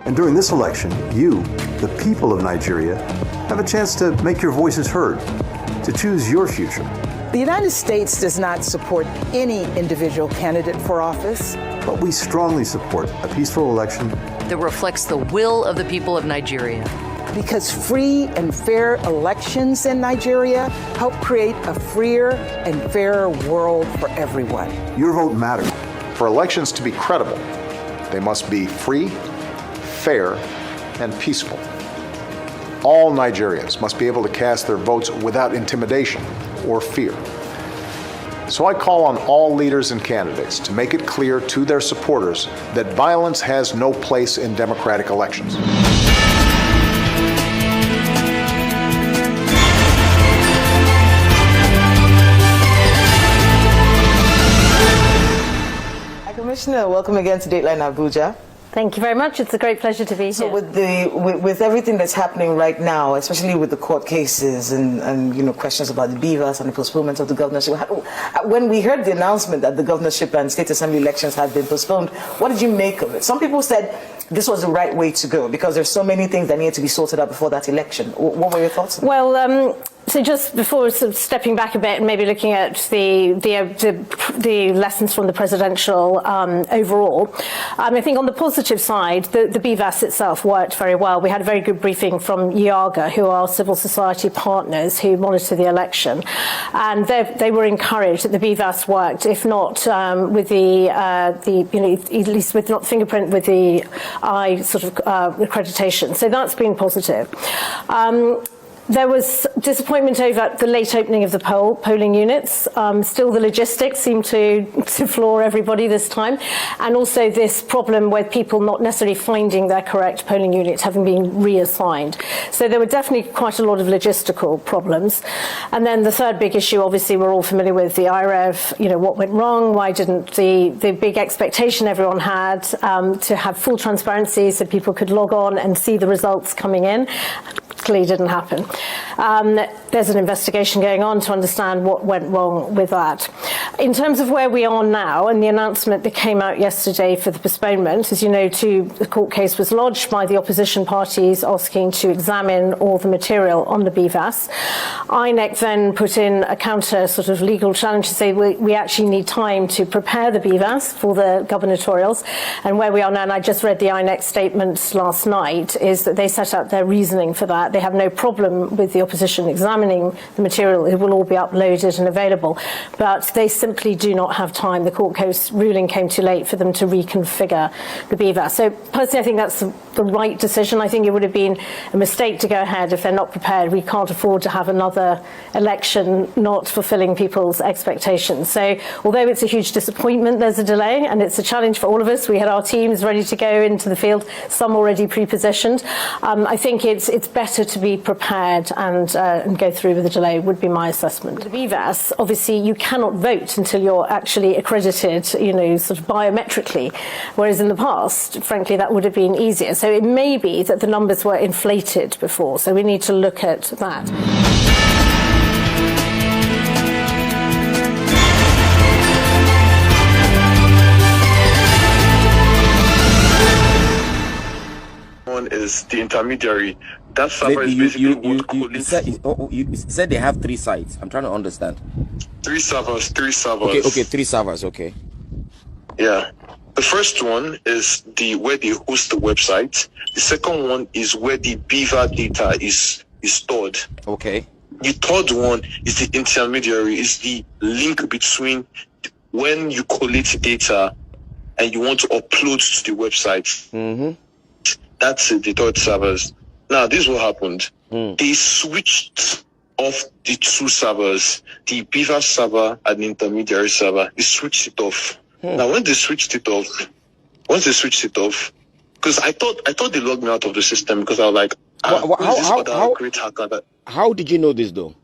And during this election, you, the people of Nigeria, have a chance to make your voices heard, to choose your future. The United States does not support any individual candidate for office. But we strongly support a peaceful election that reflects the will of the people of Nigeria. Because free and fair elections in Nigeria help create a freer and fairer world for everyone. Your vote matters. For elections to be credible, they must be free, fair, and peaceful. All Nigerians must be able to cast their votes without intimidation or fear. So I call on all leaders and candidates to make it clear to their supporters that violence has no place in democratic elections. Commissioner, welcome again to Dateline Abuja. Thank you very much. It's a great pleasure to be here. So with everything that's happening right now, especially with the court cases and questions about the BVAS and the postponement of the governorship, when we heard the announcement that the governorship and state assembly elections had been postponed, what did you make of it? Some people said this was the right way to go because there's so many things that needed to be sorted out before that election. What were your thoughts on that? Well, so just before sort of stepping back a bit and maybe looking at the lessons from the presidential overall, I think on the positive side, the BVAS itself worked very well. We had a very good briefing from IAGA, who are civil society partners who monitor the election, and they were encouraged that the BVAS worked, if not with at least with not fingerprint, with the eye sort of accreditation. So that's been positive. There was disappointment over the late opening of the polling units. Still, the logistics seem to floor everybody this time. And also this problem with people not necessarily finding their correct polling units having been reassigned. So there were definitely quite a lot of logistical problems. And then the third big issue, obviously, we're all familiar with the IREV, what went wrong, why didn't the big expectation everyone had to have full transparency so people could log on and see the results coming in. Clearly didn't happen. There's an investigation going on to understand what went wrong with that. In terms of where we are now and the announcement that came out yesterday for the postponement, as you know, the court case was lodged by the opposition parties asking to examine all the material on the BVAS. INEC then put in a counter sort of legal challenge to say we actually need time to prepare the BVAS for the gubernatorials. And where we are now, and I just read the INEC statement last night, is that they set out their reasoning for that. They have no problem with the opposition examining the material. It will all be uploaded and available. But they simply do not have time. The court case ruling came too late for them to reconfigure the BVAS. So personally, I think that's the right decision. I think it would have been a mistake to go ahead if they're not prepared. We can't afford to have another election not fulfilling people's expectations. So although it's a huge disappointment, there's a delay, and it's a challenge for all of us. We had our teams ready to go into the field, some already pre-positioned. I think it's better to be prepared and go through with the delay, would be my assessment. The BVAS, obviously, you cannot vote until you're actually accredited, sort of biometrically, whereas in the past, frankly, that would have been easier. So it may be that the numbers were inflated before, so we need to look at that. One is the intermediary. That server is basically you said they have 3 sites. I'm trying to understand. 3 servers. Okay, 3 servers, okay. Yeah. The first one is where they host the website. The second one is where the BVA data is stored. Okay. The third one is the intermediary, is the link between when you collect data and you want to upload to the website. Mm-hmm. That's the third servers. Now, this is what happened. They switched off the 2 servers, the BVAS server and the intermediary server. They switched it off. Now, once they switched it off, because I thought they logged me out of the system because I was like, great hacker. How did you know this though?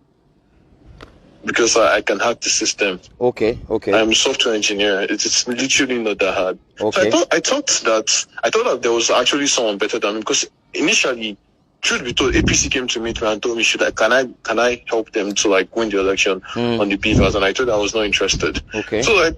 Because I can hack the system. Okay. I'm a software engineer. It's literally not that hard. Okay. So I thought that there was actually someone better than me, because initially, truth be told, APC came to me and told me, can I help them to win the election on the BVAS? And I told I was not interested. Okay. So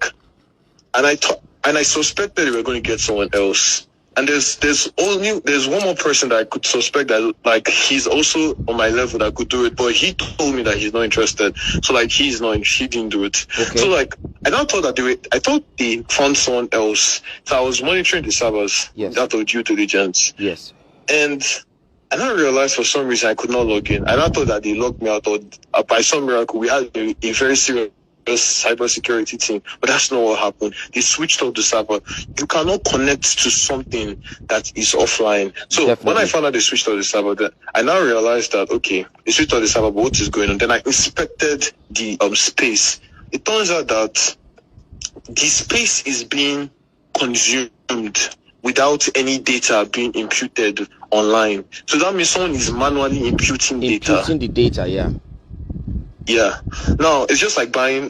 and I suspected they were going to get someone else. And there's one more person that I could suspect that like he's also on my level that could do it, but he told me that he's not interested. So like he didn't do it. Okay. So like I thought they found someone else. So I was monitoring the servers out of due diligence. Yes. And I now realized for some reason I could not log in. And I thought that they locked me out, or by some miracle we had a very serious cybersecurity team, but that's not what happened. They switched off the server. You cannot connect to something that is offline. So Definitely. when I found out they switched off the server, I now realized that okay, they switched off the server, but what is going on? Then I inspected the space. It turns out that the space is being consumed without any data being imputed online. So that means someone is manually imputing data. Imputing the data, yeah. Yeah. Now it's just like buying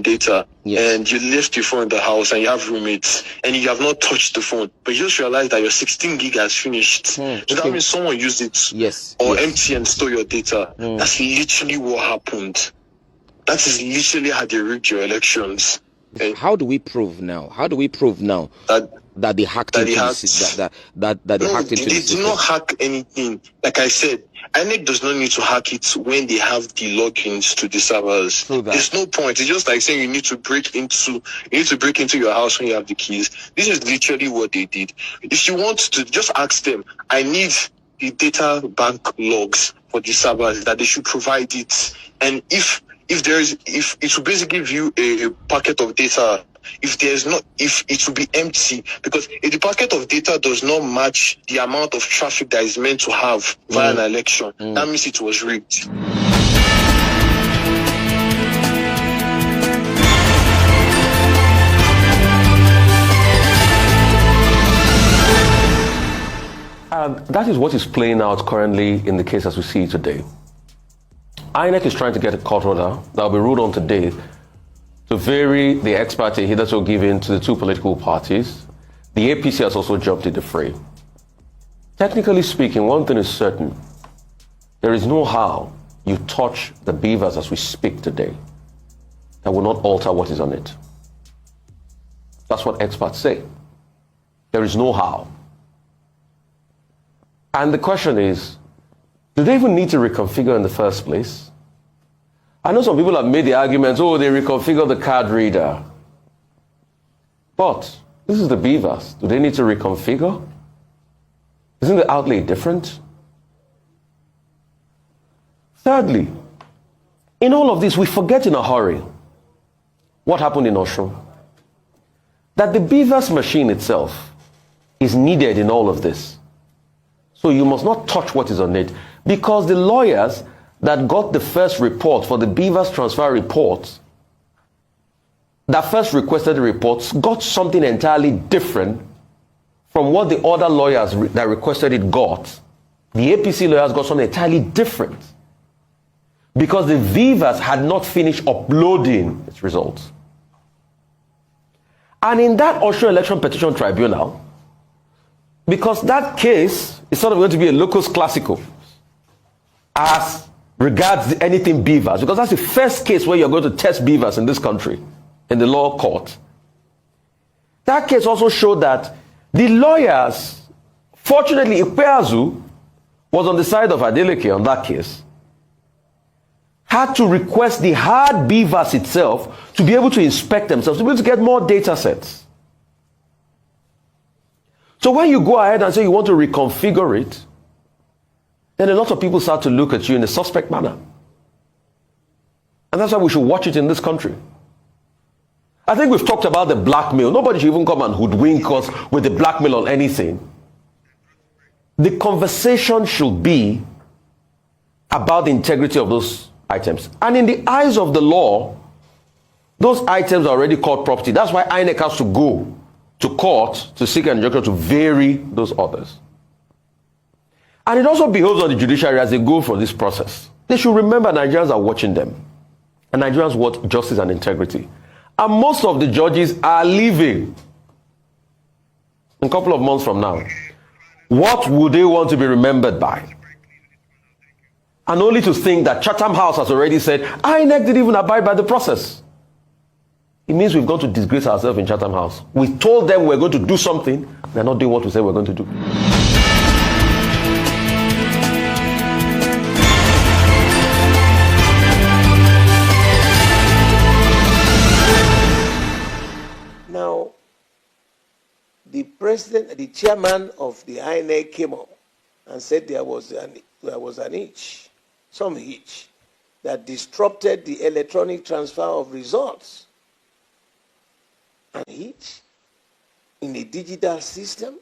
data, and you left your phone in the house and you have roommates and you have not touched the phone, but you just realize that your 16 gig has finished. So that means someone used it, or empty and store your data. That's literally what happened. That is literally how they rigged your elections. How do we prove now? That they hacked into the system? That they hacked into the system? They did not hack anything. Like I said, INEC does not need to hack it when they have the logins to the servers. There's no point. It's just like saying you need to break into your house when you have the keys. This is literally what they did. If you want to, just ask them, I need the data bank logs for the servers, that they should provide it. And if it will basically give you a packet of data, if it will be empty, because if the packet of data does not match the amount of traffic that is meant to have via an election, that means it was rigged. That is what is playing out currently in the case as we see it today. INEC is trying to get a court order that will be ruled on today to vary the ex parte hitherto given to the two political parties. The APC has also jumped in the fray. Technically speaking, one thing is certain. There is no how you touch the beavers as we speak today that will not alter what is on it. That's what experts say. There is no how. And the question is, do they even need to reconfigure in the first place? I know some people have made the argument, oh, they reconfigure the card reader. But this is the beavers. Do they need to reconfigure? Isn't the outlay different? Thirdly, in all of this, we forget in a hurry what happened in Osun. That the beavers machine itself is needed in all of this. So you must not touch what is on it, because the lawyers that got the first report for the beavers transfer report, that first requested the reports, got something entirely different from what the other lawyers that requested it got. The APC lawyers got something entirely different because the beavers had not finished uploading its results. And in that Osun Election Petition Tribunal, because that case is sort of going to be a locus classico as regards anything beavers, because that's the first case where you're going to test beavers in this country, in the law court. That case also showed that the lawyers, fortunately, Ikpeazu was on the side of Adeleke on that case, had to request the hard beavers itself to be able to inspect themselves, to be able to get more data sets. So when you go ahead and say you want to reconfigure it, then a lot of people start to look at you in a suspect manner. And that's why we should watch it in this country. I think we've talked about the blackmail. Nobody should even come and hoodwink us with the blackmail on anything. The conversation should be about the integrity of those items. And in the eyes of the law, those items are already called property. That's why INEC has to go to court to seek an injunction to vary those others. And it also behoves on the judiciary as they go for this process. They should remember Nigerians are watching them. And Nigerians want justice and integrity. And most of the judges are leaving in a couple of months from now. What would they want to be remembered by? And only to think that Chatham House has already said, INEC didn't even abide by the process. It means we've got to disgrace ourselves in Chatham House. We told them we're going to do something. They're not doing what we said we're going to do. Now, the chairman of the INEC came up and said there was an hitch, some hitch, that disrupted the electronic transfer of results. An hitch in a digital system?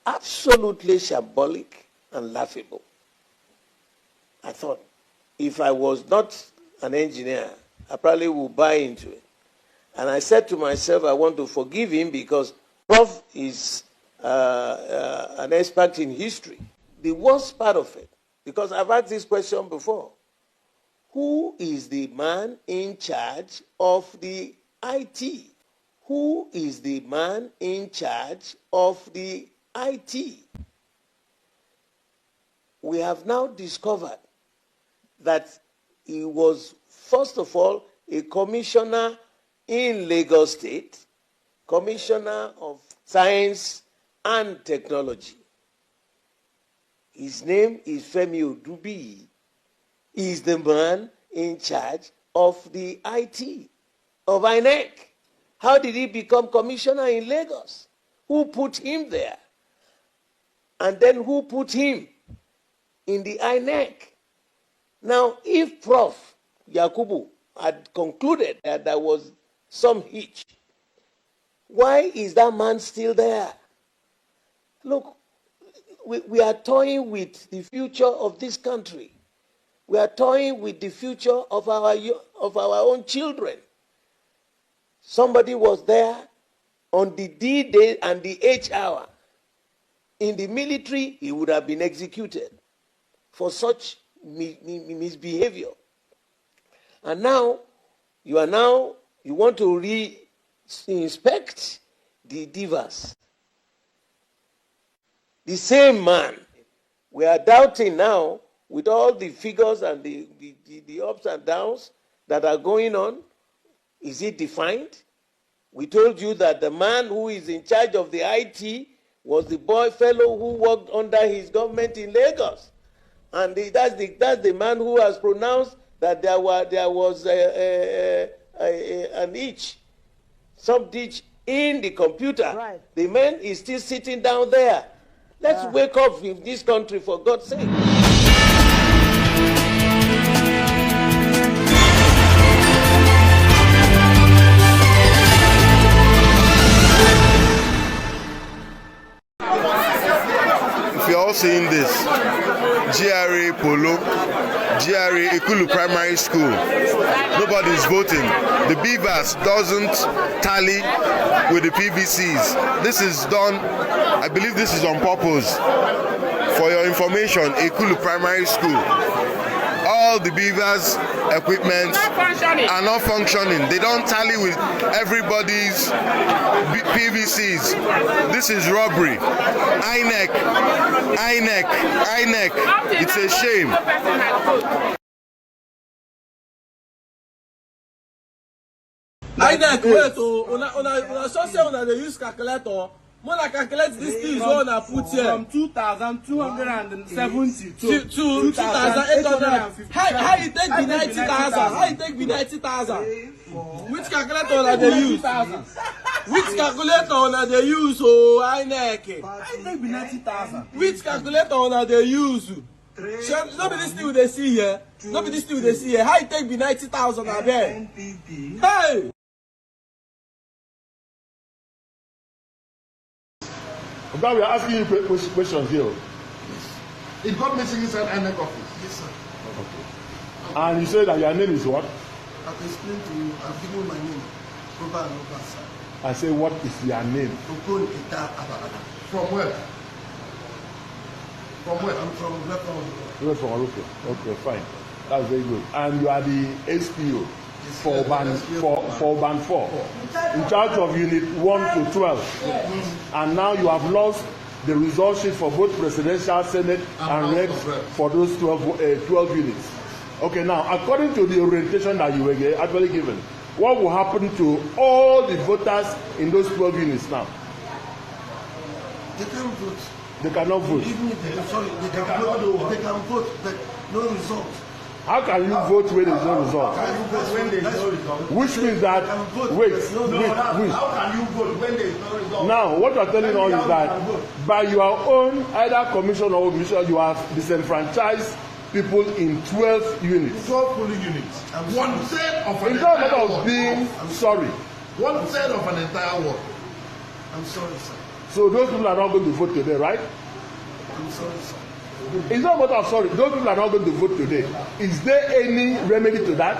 Absolutely shambolic and laughable. I thought, if I was not an engineer, I probably would buy into it. And I said to myself, I want to forgive him because Prof is an expert in history. The worst part of it, because I've asked this question before, who is the man in charge of the IT? Who is the man in charge of the IT? We have now discovered that he was, first of all, a commissioner in Lagos State, Commissioner of Science and Technology. His name is Femi Odubi. He is the man in charge of the IT of INEC. How did he become commissioner in Lagos? Who put him there? And then who put him in the INEC? Now, if Prof Yakubu had concluded that there was some hitch, why is that man still there? Look, we are toying with the future of this country. We are toying with the future of our own children. Somebody was there on the D-Day and the H hour. In the military, he would have been executed for such misbehavior. And now, you want to re-inspect the divas. The same man. We are doubting now, with all the figures and the ups and downs that are going on, is it defined? We told you that the man who is in charge of the IT was the boy fellow who worked under his government in Lagos. And that's the man who has pronounced that there was an itch, some ditch in the computer. Right. The man is still sitting down there. Let's wake up in this country, for God's sake. If you're all seeing this, GRA Polo, GRA Ikulu Primary School, nobody's voting. The BVAS doesn't tally with the PVCs. This is done, I believe this is on purpose. For your information, Ikulu Primary School, all the BVAS equipment are not functioning. They don't tally with everybody's PVCs. This is robbery. INEC. It's a shame. INEC, wait, una so say una dey use calculator. When I calculate this thing, one I put here from 2,270 to 2,850. How you take the 90,000? How you take the 90,000? Which calculator are they use? Which calculator are they use? Oh, INEC. How you take the 90,000? Which calculator are they use? Nobody this thing they see here. Nobody this thing they see here. How you take the 90,000 are there? Hey. Now we are asking you questions here. Yes. It got missing inside INEC office. Yes, sir. Okay. And you say that your name is what? I've explained to you. I've given my name. I say, what is your name? From where? From where? I'm from Lebanon. You're from Morocco. Okay, fine. That's very good. And you are the SPO for band 4, in charge of unit 1 to 12. And now you have lost the result sheet for both presidential, senate, and reps for those 12 units. Okay, now, according to the orientation that you were actually given, what will happen to all the voters in those 12 units now? They can't vote. They cannot vote. Even if they can vote, but no result. How can you vote when there is no result? When there is no result. Which means that, wait. How can you vote when there is no result? Now, what you are telling us is that by your own, either commission or omission, you have disenfranchised people in 12 units. 12 polling units. One third of an in entire terms of ward. being sorry. 1/3 of an entire ward. I'm sorry, sir. So those people are not going to vote today, right? I'm sorry, sir. It's not a matter of sorry. Those people are not going to vote today. Is there any remedy to that?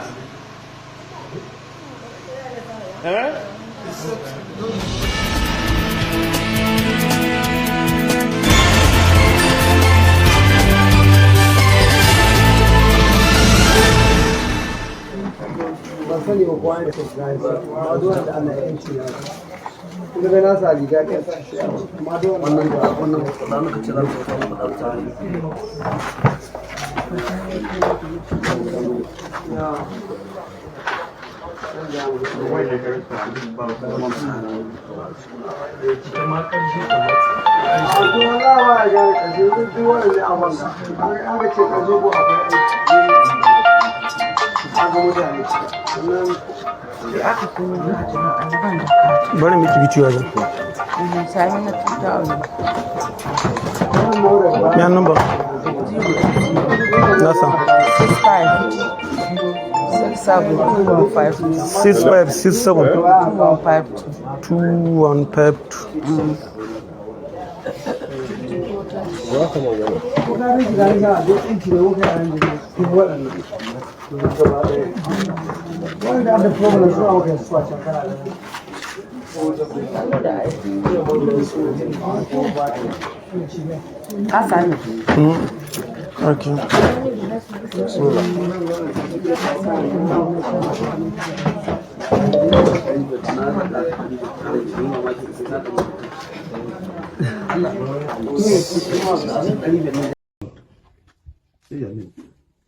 Bari miki biciwa ba. Ya number. Nasa. 6567 2152. Okay.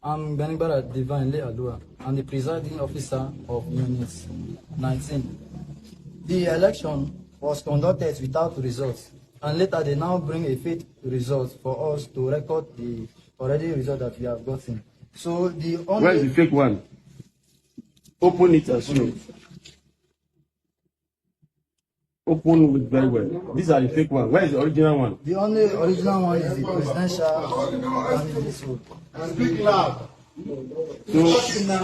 I'm Benibara Divine Le Adua. I'm the presiding officer of Unit 19. The election was conducted without results, and later they now bring a fake result for us to record the already result that we have gotten. So the only... Where is the fake one? Open it and show. Open it very well. These are the fake one. Where is the original one? The only original one is the presidential candidate. Speak loud. So,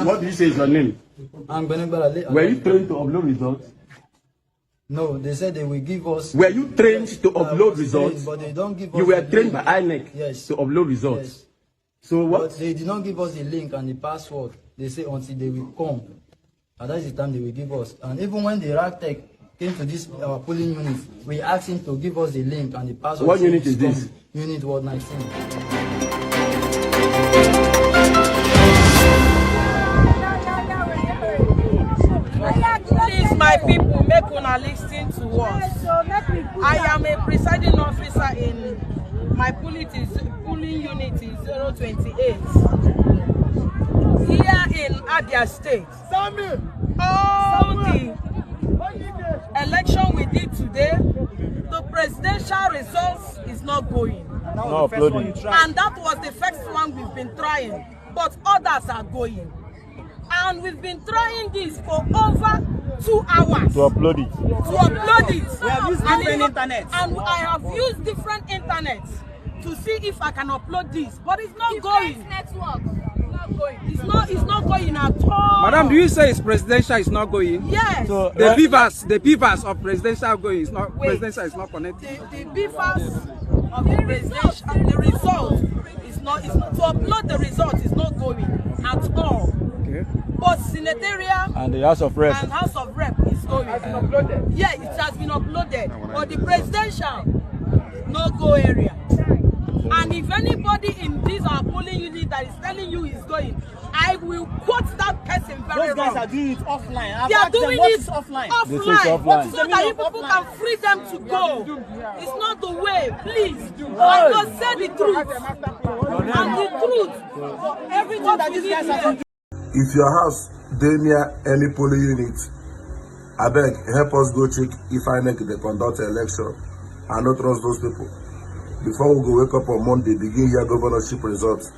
what did you say is your name? I'm Benibara Le Adua. Were you trained to upload results? No, they said they will give us... Were you trained to upload results? But they don't give us... You were trained by INEC yes. to upload results? Yes. So what? But they did not give us the link and the password. They say until they will come. And that is the time they will give us. And even when the RACTEC came to this polling unit, we asked him to give us the link and the password. What unit is this? Unit Ward 19. Please, my people, make una listen to us. I am a presiding officer in my polling unit is 028. Here in Abia State, all the election we did today, the presidential results is not going. No uploading. And that was the first one we've been trying, but others are going. And we've been trying this for over 2 hours. To upload it. To upload it. We have used different internet. And I have used different internets to see if I can upload this, but it's not going. Network. It's not going at all. Madam, do you say it's presidential is not going? Yes. So the beavers of presidential going is not presidential is not connected. The beavers of the presidential, the result is not to upload the result is not going at all. Okay. But senatorial and the House of Rep is going. It has been uploaded. Yeah, it has been uploaded. But the presidential no go area. And if anybody in this our polling unit that is telling you is going, I will quote that person very Those guys wrong. are doing it offline. They are doing it offline. Offline. So that you people can free them to go. It's not the way, please. I just say the truth. and the truth for everything that these guys have. If your house dey near any polling unit, abeg help us go check if INEC dey conduct election. I no trust those people. Before we go wake up on Monday, begin hear governorship results.